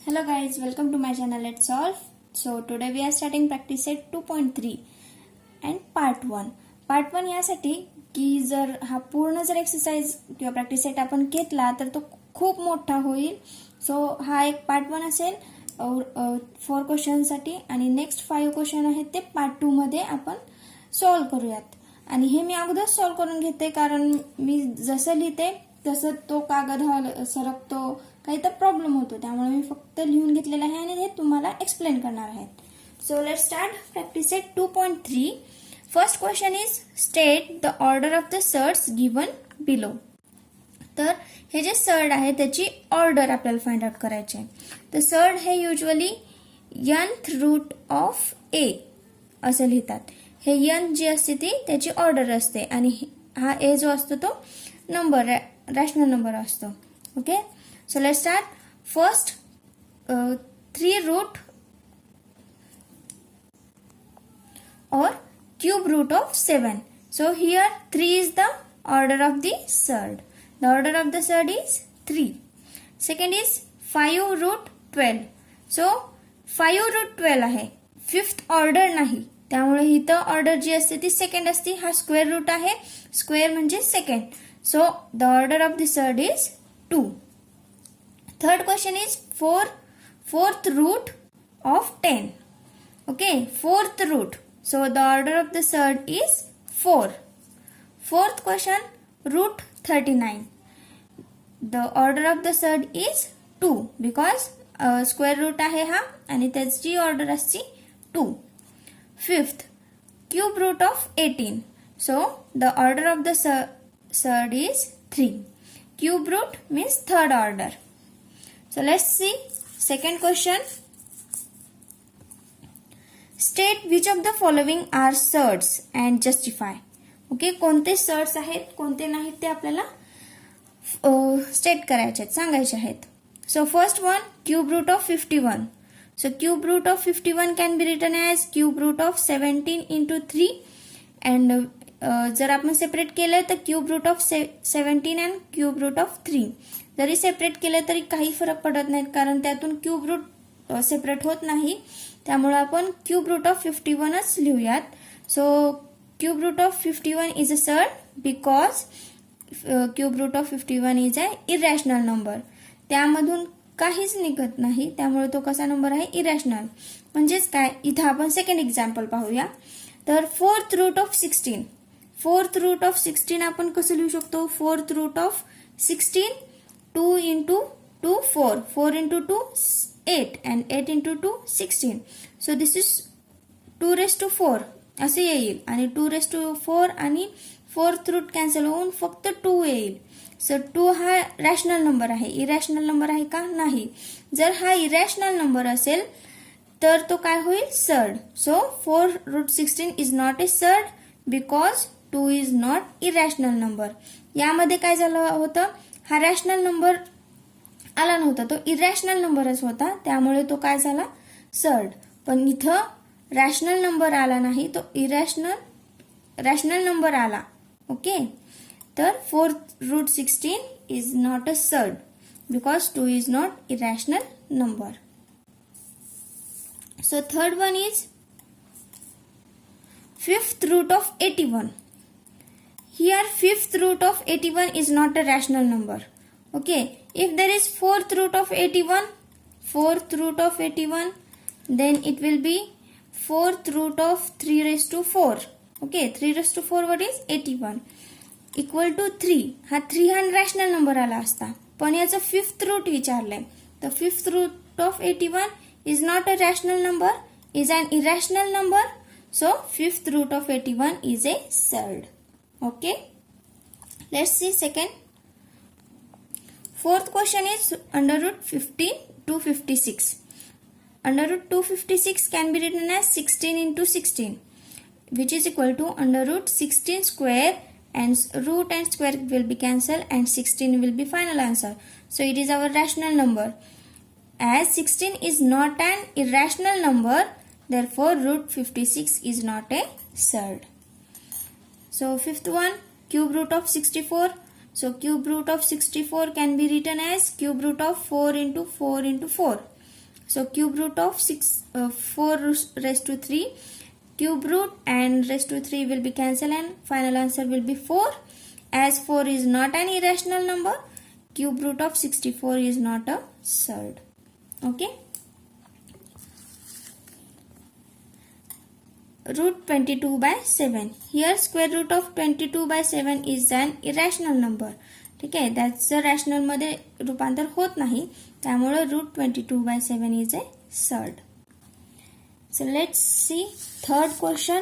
Hello guys, welcome to my channel Let's Solve. So today we are starting practice set 2.3 and part 1. Part 1 यासाठी की जर हा पूर्ण जर एक्सरसाइज किंवा प्रॅक्टिस सेट आपण घेतला तर तो खूप मोठा होईल. सो हा एक पार्ट 1 असेल 4 क्वेश्चनसाठी आणि नेक्स्ट 5 क्वेश्चन आहेत ते पार्ट 2 मध्ये आपण सॉल्व्ह करूयात. आणि हे मी अगोदर सॉल्व्ह करून घेते कारण मी जसं लिहिते तसं तो कागद हा सरकतो, काही तर प्रॉब्लेम होतो, त्यामुळे मी फक्त लिहून घेतलेलं आहे आणि हे तुम्हाला एक्सप्लेन करणार आहे. So let's start practice set 2.3. First question is state the order of the surds given below. तर हे जे सर्ड आहे त्याची ऑर्डर आपल्याला फाइंड आउट करायचे. तर सर्ड हे usually nth root of a असं लिहितात. हे n जी असते ती त्याची ऑर्डर असते आणि हा ए जो असतो तो नंबर रॅशनल नंबर असतो. Okay, so let's start. First 3 root or cube root of 7. So here 3 is the order of the surd. The order of the surd is 3. Second is 5 root 12. So 5 root 12 आहे, 5th order नाही, त्यामुळे इथं order जी असते ती second असते. हा square root आहे, square म्हणजे second. So the order of the surd is 2. Third question is fourth root of 10. Okay, fourth root. So the order of the surd is 4. Fourth question, root 39. The order of the surd is 2 because square root आहे हा आणि त्याची order असते 2. Fifth, cube root of 18. So the order of the surd is 3. Cube root means third order. So let's see second question. State which of the following are surds and justify. Okay, कोणते surds आहेत कोणते नाहीत ते आपल्याला state करायचे आहेत, सांगायचे आहेत. So first one, cube root of 51. So cube root of 51 can be written as cube root of 17 into 3 and जर आपण सेपरेट केलं तर cube root of 17 and cube root of 3. जरी सेपरेट केलं तरी काही फरक पडत नाही कारण त्यातून क्यूब रूट सेपरेट होत नाही, त्यामुळे आपण क्यूब रूट ऑफ 51च लिहूयात. So cube root of 51 is a surd because cube root of 51 is a irrational number. त्यामधून काहीच निघत नाही, त्यामुळे तो कसा नंबर आहे, इरॅशनल. म्हणजेच काय, इथं आपण सेकंड एक्झाम्पल पाहूया. तर fourth root of 16. Fourth root of 16 आपण कसं लिहू शकतो, fourth root of 16 2 into 2 4, 4 into 2 8 and 8 into 2 16. So this is 2 raised to 4 असे येईल आणि 2 raised to 4 आणि फोर्थ रूट कॅन्सल होऊन फक्त 2 येईल. सो 2 हा रॅशनल नंबर आहे, इरॅशनल नंबर आहे का, नाही. जर हा इरॅशनल नंबर असेल तर तो काय होईल, surd. So 4 root 16 is not a surd because 2 is not irrational number. यामध्ये काय झालं होतं, हा रॅशनल नंबर आला नव्हता, तो इरॅशनल नंबरच होता, त्यामुळे तो काय झाला, सर्ड. पण इथं रॅशनल नंबर आला नाही, तो रॅशनल नंबर आला. ओके, तर 4 root 16 is not a surd because 2 is not irrational number. So third one is 5th root of 81. Here 5th root of 81 is not a rational number. Okay, if there is 4th root of 81, then it will be 4th root of 3 raised to 4. Okay, 3 raised to 4 what is 81 equal to 3. हा 3 हा rational number आला असता, पण याचं 5th root विचारलंय. तर 5th root of 81 is not a rational number, is an irrational number. So 5th root of 81 is a surd. Okay, let's see second. Fourth question is under root 50 to 56. Under root 256 can be written as 16 into 16 which is equal to under root 16 square and root and square will be cancelled and 16 will be final answer. So it is our rational number. As 16 is not an irrational number, therefore root 56 is not a surd. So fifth one, cube root of 64. So cube root of 64 can be written as cube root of 4 into 4 into 4. So cube root of 4 raised to 3. Cube root and raised to 3 will be cancelled and final answer will be 4. As 4 is not an irrational number, cube root of 64 is not a surd. Okay. Root 22 by 7. Here square root of 22 by 7 is an irrational number. ठीक आहे, त्याचं rational मध्ये रूपांतर होत नाही, त्यामुळे root 22 by 7 is a surd. So let's see third question.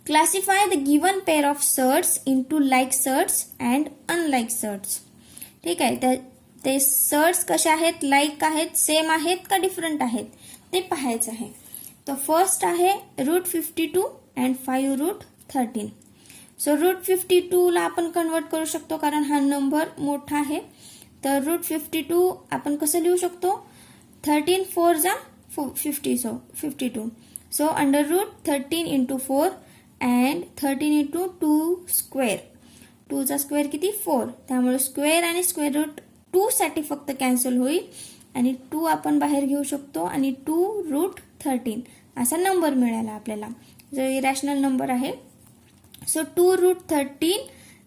Classify the given pair of surds into like surds and unlike surds. ठीक आहे, ते सर्ड्स कसे आहेत, लाईक आहेत, सेम आहेत का डिफरंट आहेत ते पाहायचं आहे. तो फर्स्ट आहे root 52 and 5 root 13. So root 52 ला आपण कन्वर्ट करू शकतो कारण हा नंबर मोठा आहे. तर रूट 52 आपण कसं लिहू शकतो, 13 4 जा 50, so 52. So under root 13 into 4 and 13 into 2 square. 2 चा स्क्वेअर किती 4, त्यामुळे स्क्वेअर आणि स्क्वेअर रूट 2 साठी फक्त कॅन्सल होईल आणि 2 आपण बाहेर घेऊ शकतो आणि 2 रूट 13 असा नंबर मिळाला आपल्याला, जो इरॅशनल नंबर आहे. So 2 root 13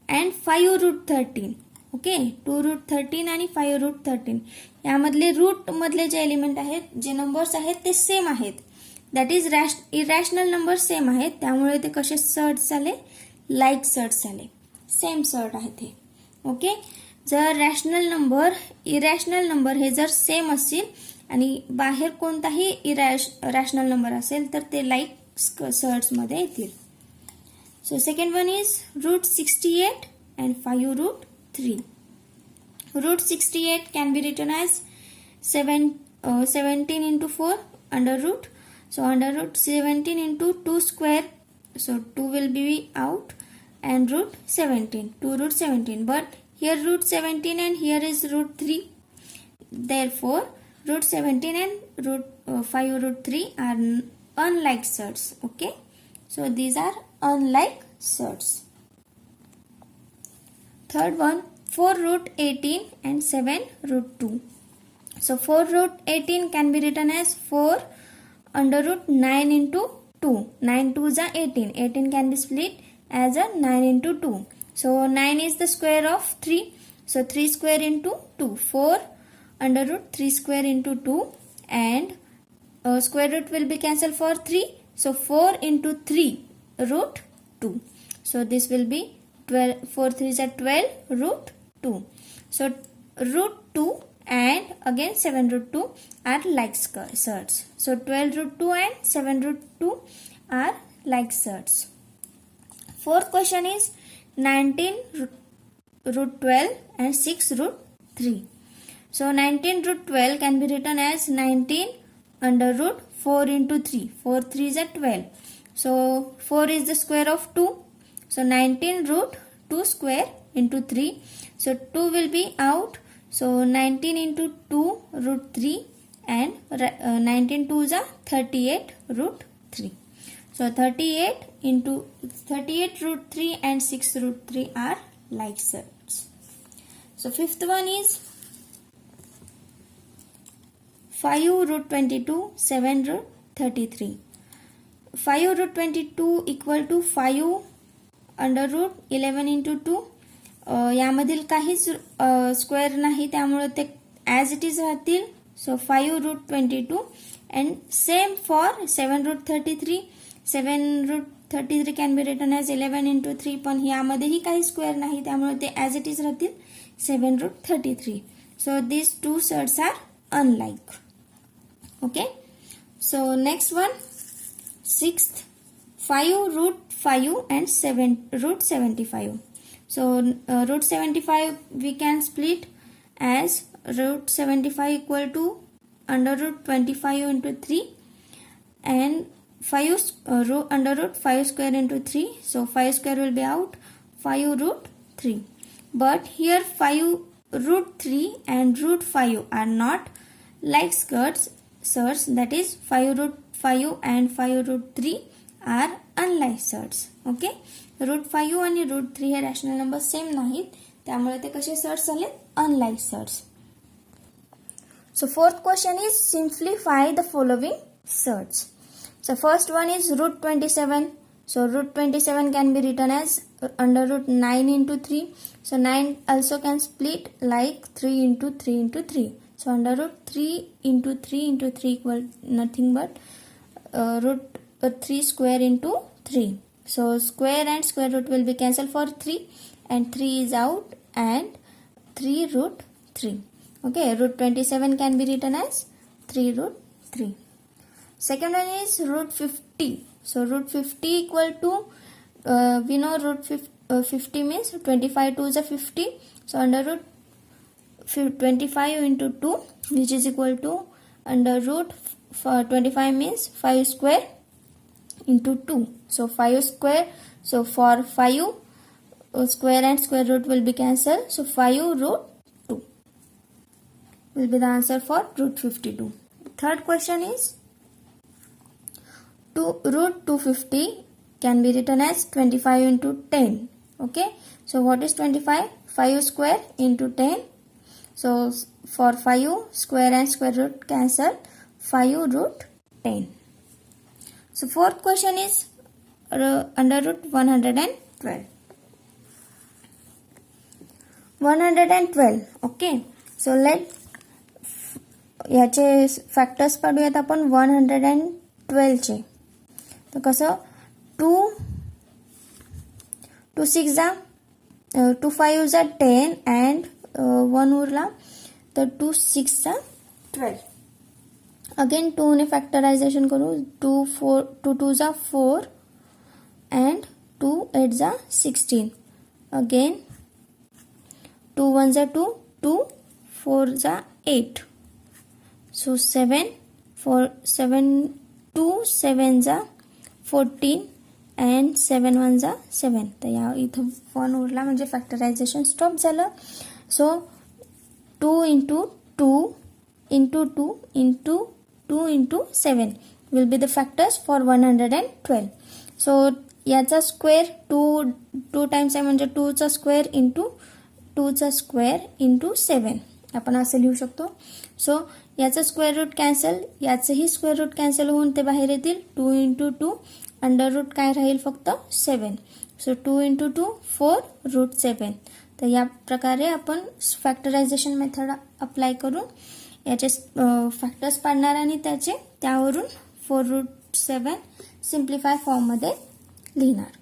and 5 root 13. Okay, 2 root 13 आणि 5 रूट 13 यामधले रूट मधले जे एलिमेंट आहेत, जे नंबर्स आहेत ते सेम आहेत. That is irrational number same आहेत, त्यामुळे ते कसे सर्ड्स झाले, लाईक सर्ड्स झाले, सेम सर्ड आहेत हे. ओके, जर रॅशनल नंबर इरॅशनल नंबर हे जर सेम असतील आणि बाहेर कोणताही रॅशनल नंबर असेल तर ते लाईक सर्ड्स मध्ये येतील. So second one is root 68 and 5 root 3. Root 68 can be written as 17 into 4 under root. So under root 17 into 2 square. So 2 will be out and root 17. 2 root 17. But here root 17 and here is root 3. Therefore root 17 and root 5 root 3 are unlike surds. Okay. So these are unlike surds. Third one, 4 root 18 and 7 root 2. So 4 root 18 can be written as 4 under root 9 into 2. 9 2 is 18. 18 can be split as a 9 into 2. So 9 is the square of 3. So 3 square into 2. 4 under root 3 square into 2 and square root will be cancelled for 3. So 4 into 3 root 2. So this will be 12. 4 3 is 12 root 2. So root 2 and again 7 root 2 are like surds. So 12 root 2 and 7 root 2 are like surds. Fourth question is 19 root 12 and 6 root 3. So 19 root 12 can be written as 19 under root 4 into 3. 4 3 is 12. So 4 is the square of 2. So 19 root 2 square into 3. So 2 will be out. So 19 into 2 root 3 and 19 2 is 38 root 3. So 38 root 3 and 6 root 3 are like surds. So fifth one is 5 root 22, 7 root 33. 5 root 22 equal to 5 under root 11 into 2. यामधील काहीच square नाही, त्यामुळे ते as it is राहतील. So 5 root 22 and same for 7 root 33. 7 root 33 can be written as 11 into 3, पण यामध्येही काही square नाही, त्यामुळे ते ॲज इट इज राहतील 7 root 33. So this two surds are unlike. Okay, so next one, sixth, 5 root 5 and 7 root 75. So root 75 we can split as root 75 equal to under root 25 into 3 and 5 under root 5 square into 3. So 5 square will be out, 5 root 3. But here 5 root 3 and root 5 are not like surds. That is 5 root 5 and 5 root 3 are unlike surds. ओके, root 5 आणि root 3 हे rational number same नाहीत, त्यामुळे ते कसे surds झाले, unlike surds. So fourth question is simplify the following surds. So first one is root 27. So root 27 can be written as under root 9 into 3. So 9 also can split like 3 into 3 into 3. So under root 3 into 3 into 3 equal nothing but root 3 square into 3. So square and square root will be cancelled for 3 and 3 is out and 3 root 3. Okay, root 27 can be written as 3 root 3. Second one is root 50. So root 50 equal to, we know root 50 means 25 2 is a 50. So under root 25 into 2 which is equal to under root 25 means 5 square into 2. So 5 square. So for 5 square and square root will be cancelled. So 5 root 2 will be the answer for root 52. Third question is root 250 can be written as 25 into 10. Okay. So what is 25? 5 square into 10. So for 5 square and square root cancel 5 root 10. So fourth question is under root 112. 112. Okay. So let याचे factors पाडूयात आपण 112 चे. तर कसं 2 6 जा 2 5 जा 10 and 1 Urla तर 2 6 जा 12. Again 2 ने फॅक्टरायझेशन करू 2 2 जा 4 and 2 8 जा 16. अगेन 2 1 जा 2 2 4 जा 8. So 7 2 7 जा 14 and 7 1 जा 7. तर या इथं 1 उरला म्हणजे फॅक्टरायझेशन स्टॉप झालं. सो 2 into 2 into 2 into 2 into 7 will be the factors for 112. So याचा स्क्वेअर 2 टाइम्स आहे म्हणजे 2 चा स्क्वेअर इंटू 2 चा स्क्वेअर इंटू 7 आपण असं लिहू शकतो. सो याचं स्क्वेअर रूट कॅन्सल, याचंही स्क्वेअर रूट कॅन्सल होऊन ते बाहेर येतील. 2 into 2 अंडर रूट काय राहील फक्त 7. सो 2 into 2 4 रूट 7. तर या प्रकारे आपण फॅक्टरायझेशन मेथड अप्लाय करून याचे फॅक्टर्स पाडणार आणि त्यावरून 4 रूट 7 सिम्प्लिफाय फॉर्ममध्ये लिहिणार.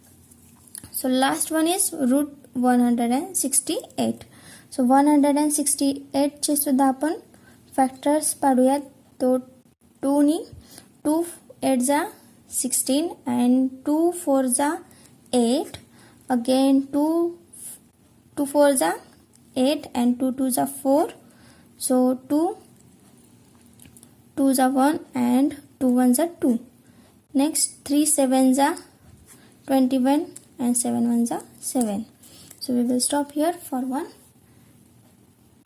So last one is root 168. सो 168 चे सुद्धा आपण फॅक्टर्स पाडूयात. तो 2 नी 2 8 जा 16 and 2 4 जा 8. अगेन 2 4 जा 8 and 2 2 जा 4. So 2 जा 1 and 2 1 जा 2. Next 3 7 जा 21 and 7 1 जा 7. So we will stop here for 1.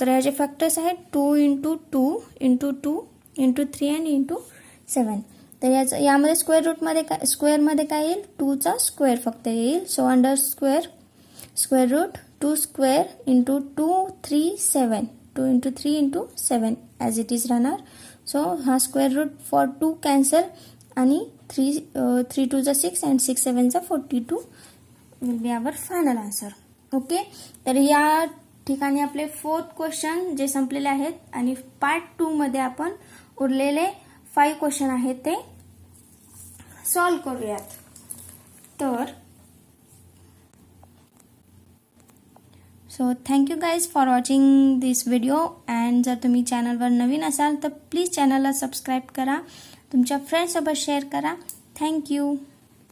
तर याचे फॅक्टर्स आहेत 2 into 2 into 2 into 3 and into 7. तर यामध्ये स्क्वेअरमध्ये काय येईल 2 चा स्क्वेअर फक्त येईल. So under square root 2 square into 2 3 7 2 into 3 into 7 as it is राहणार. सो हा स्क्वेअर रूट फॉर 2 कॅन्सल आणि 3 2 जा 6 and 6 7 जा 42 will be our final answer. Okay. तर या ठिकाणी आपले 4th क्वेश्चन जे संपलेले आहेत आणि पार्ट 2 मध्ये आपण उरलेले 5 क्वेश्चन आहेत ते सॉल्व करूयात. तर so thank you guys for watching this video. And जर तुम्ही चॅनलवर नवीन असाल तर प्लीज चॅनलला सबस्क्राईब करा, तुमच्या फ्रेंड्ससोबत शेअर करा. थँक्यू.